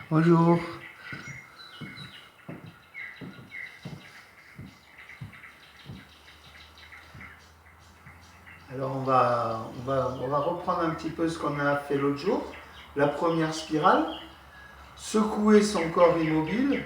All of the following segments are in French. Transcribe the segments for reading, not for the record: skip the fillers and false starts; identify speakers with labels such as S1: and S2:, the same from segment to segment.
S1: Bonjour. Alors on va reprendre un petit peu ce qu'on a fait l'autre jour. La première spirale, secouer son corps immobile.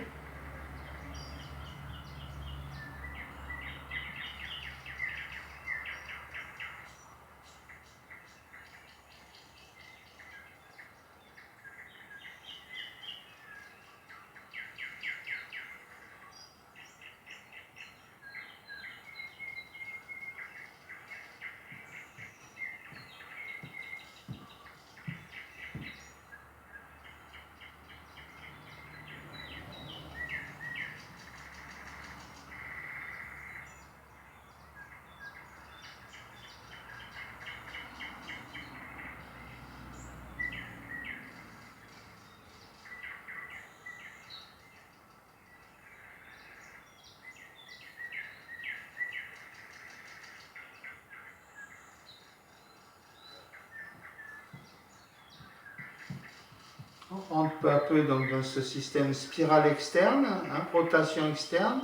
S1: On rentre peu à peu donc dans ce système spirale externe, rotation externe,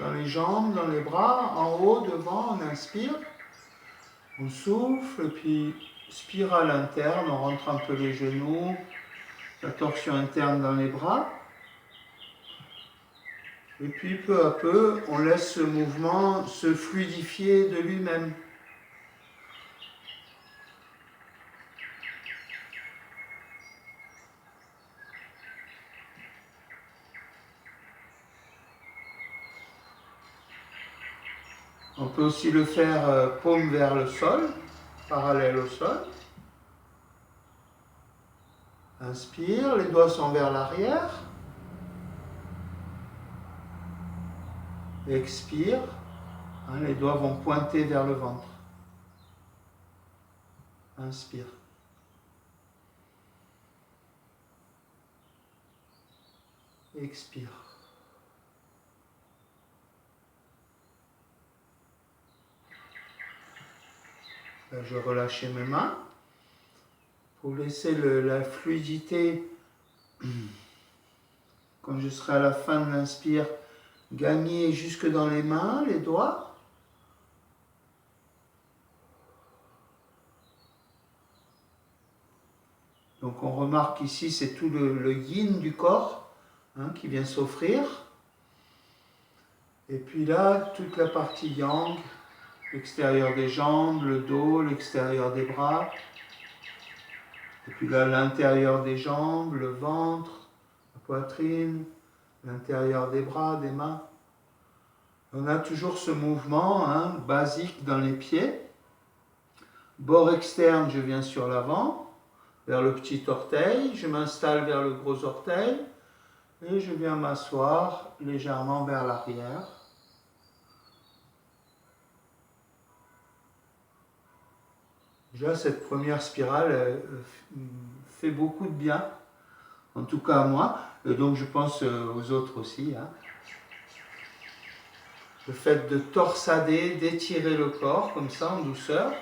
S1: dans les jambes, dans les bras, en haut, devant, on inspire, on souffle, puis spirale interne, on rentre un peu les genoux, la torsion interne dans les bras. Et puis peu à peu, on laisse ce mouvement se fluidifier de lui-même. On peut aussi le faire paume vers le sol, parallèle au sol. Inspire, les doigts sont vers l'arrière. Expire, les doigts vont pointer vers le ventre. Inspire. Expire. Là, je relâche mes mains pour laisser la fluidité, quand je serai à la fin de l'inspire, gagner jusque dans les mains, les doigts. Donc on remarque ici, c'est tout le yin du corps qui vient s'offrir. Et puis là, toute la partie yang, l'extérieur des jambes, le dos, l'extérieur des bras. Et puis là, l'intérieur des jambes, le ventre, la poitrine, l'intérieur des bras, des mains. On a toujours ce mouvement basique dans les pieds. Bord externe, je viens sur l'avant, vers le petit orteil. Je m'installe vers le gros orteil. Et je viens m'asseoir légèrement vers l'arrière. Déjà, cette première spirale fait beaucoup de bien, en tout cas à moi, et donc je pense aux autres aussi. Le fait de torsader, d'étirer le corps comme ça en douceur.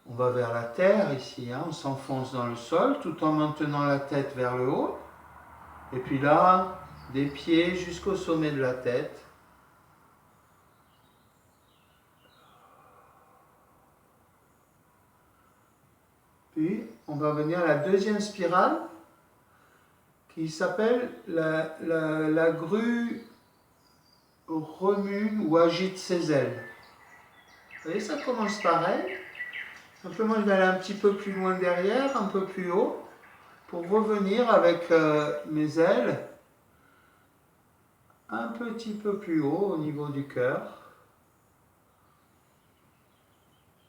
S1: On va vers la terre ici, on s'enfonce dans le sol tout en maintenant la tête vers le haut. Et puis là, des pieds jusqu'au sommet de la tête. Puis on va venir à la deuxième spirale qui s'appelle la grue remue ou agite ses ailes. Vous voyez, ça commence pareil. Simplement, je vais aller un petit peu plus loin derrière, un peu plus haut, pour revenir avec mes ailes un petit peu plus haut au niveau du cœur.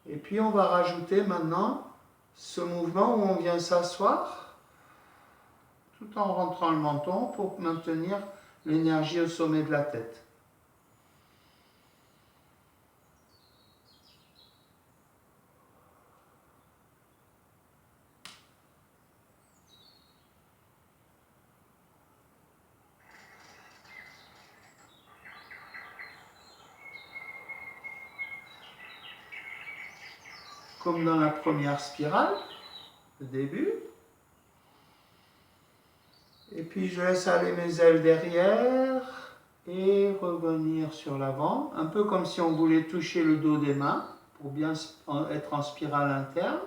S1: Et puis on va rajouter maintenant ce mouvement où on vient s'asseoir tout en rentrant le menton pour maintenir l'énergie au sommet de la tête. comme dans la première spirale, le début. Et puis je laisse aller mes ailes derrière et revenir sur l'avant, un peu comme si on voulait toucher le dos des mains pour bien être en spirale interne.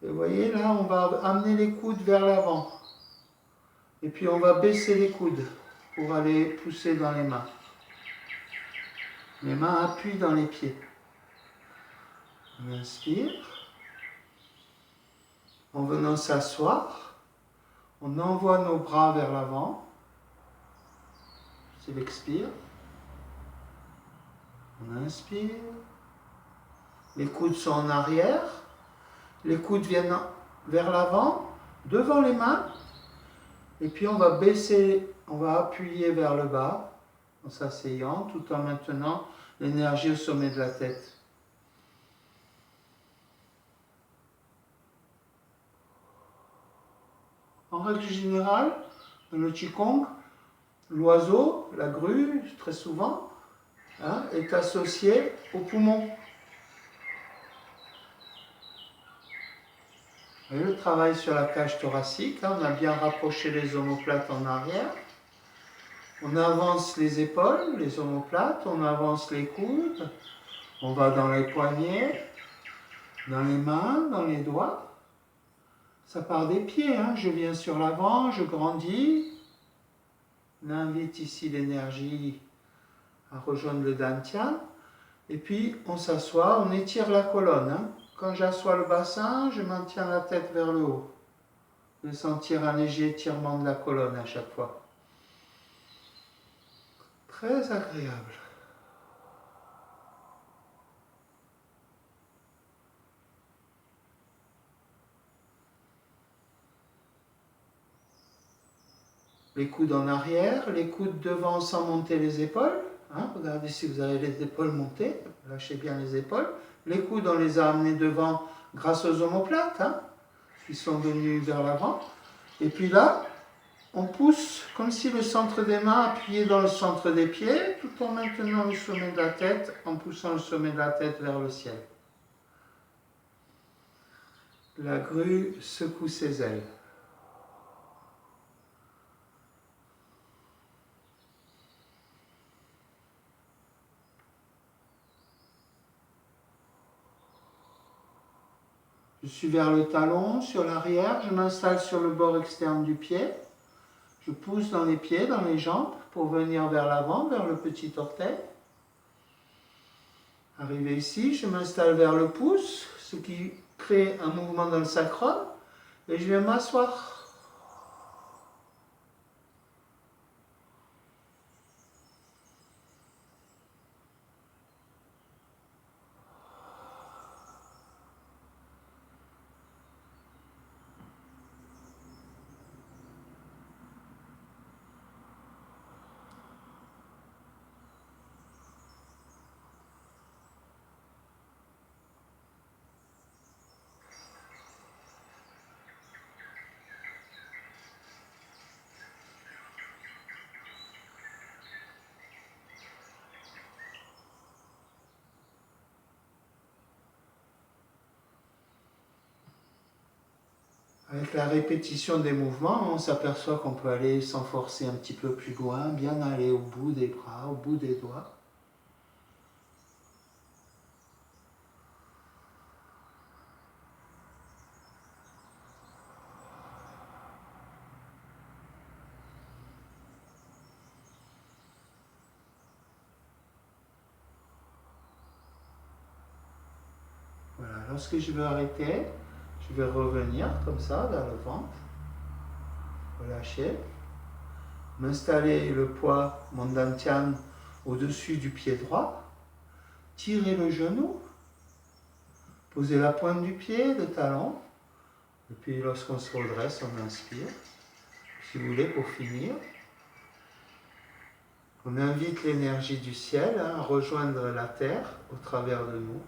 S1: Et vous voyez, là, on va amener les coudes vers l'avant. Et puis on va baisser les coudes pour aller pousser dans les mains. Les mains appuient dans les pieds. On inspire. En venant s'asseoir, on envoie nos bras vers l'avant. C'est l'expire. On inspire. Les coudes sont en arrière. Les coudes viennent vers l'avant, devant les mains. Et puis on va baisser, on va appuyer vers le bas en s'asseyant tout en maintenant l'énergie au sommet de la tête. En règle générale, dans le Qigong, l'oiseau, la grue, très souvent, est associé au poumon. Et le travail sur la cage thoracique, on a bien rapproché les omoplates en arrière. On avance les épaules, les omoplates, on avance les coudes, on va dans les poignets, dans les mains, dans les doigts. Ça part des pieds, je viens sur l'avant, je grandis. On invite ici l'énergie à rejoindre le dantian. Et puis on s'assoit, on étire la colonne. Quand j'assois le bassin, je maintiens la tête vers le haut. Je vais sentir un léger étirement de la colonne à chaque fois. Très agréable. Les coudes en arrière, les coudes devant sans monter les épaules. Regardez si vous avez les épaules montées, lâchez bien les épaules. Les coudes, on les a amenés devant grâce aux omoplates, qui sont venus vers l'avant. Et puis là, on pousse comme si le centre des mains appuyait dans le centre des pieds, tout en maintenant le sommet de la tête, en poussant le sommet de la tête vers le ciel. La grue secoue ses ailes. Je suis vers le talon, sur l'arrière, je m'installe sur le bord externe du pied. Je pousse dans les pieds, dans les jambes, pour venir vers l'avant, vers le petit orteil. Arrivé ici, je m'installe vers le pouce, ce qui crée un mouvement dans le sacrum, et je viens m'asseoir. Avec la répétition des mouvements, on s'aperçoit qu'on peut aller s'enforcer un petit peu plus loin, bien aller au bout des bras, au bout des doigts. Voilà, lorsque je veux arrêter, je vais revenir comme ça vers le ventre, relâcher, m'installer le poids, mon dantian, au-dessus du pied droit, tirer le genou, poser la pointe du pied, le talon, et puis lorsqu'on se redresse, on inspire. Si vous voulez, pour finir, on invite l'énergie du ciel à rejoindre la terre au travers de nous.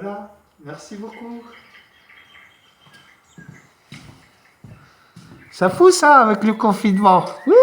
S1: Voilà, merci beaucoup. Ça fout ça avec le confinement. Oui.